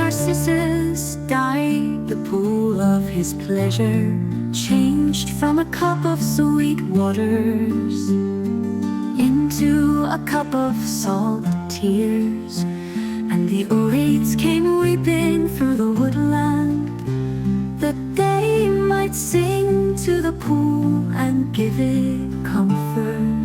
Narcissus died, the pool of his pleasure changed from a cup of sweet waters into a cup of salt tears. And the Oreads came weeping through the woodland, that they might sing to the pool and give it comfort.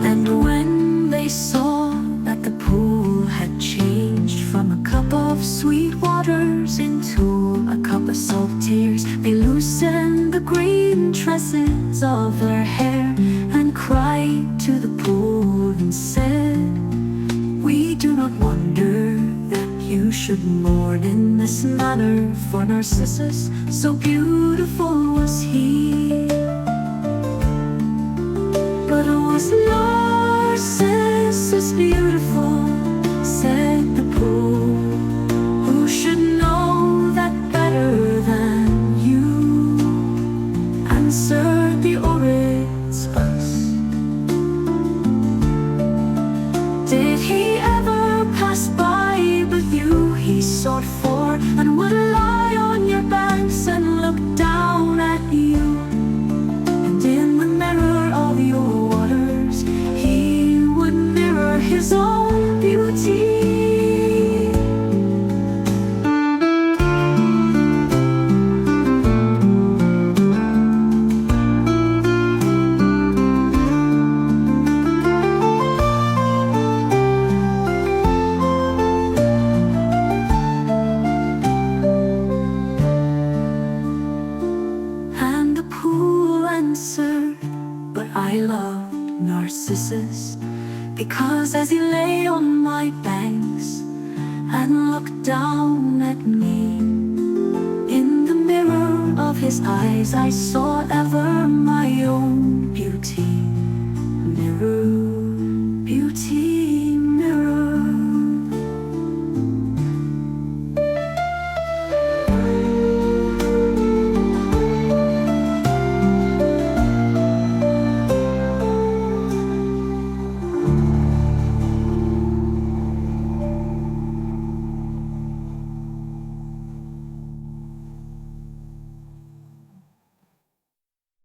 And when they saw that the pool had changed from a cup of sweet waters into a cup of salt tears, they loosened the green tresses of their hair and cried to the pool and said, "We do not wonder that you should mourn in this manner, for Narcissus, so beautiful was he." But was Narcissus beautiful, said the pool, "who should know that better than you?" Answered the Oreads, "Us." Did he ever pass by but you he sought for, and would lie on your banks and look down at you? And in the mirror of your waters he would mirror his own beauty. But I loved Narcissus, because as he lay on my banks and looked down at me, in the mirror of his eyes I saw ever my own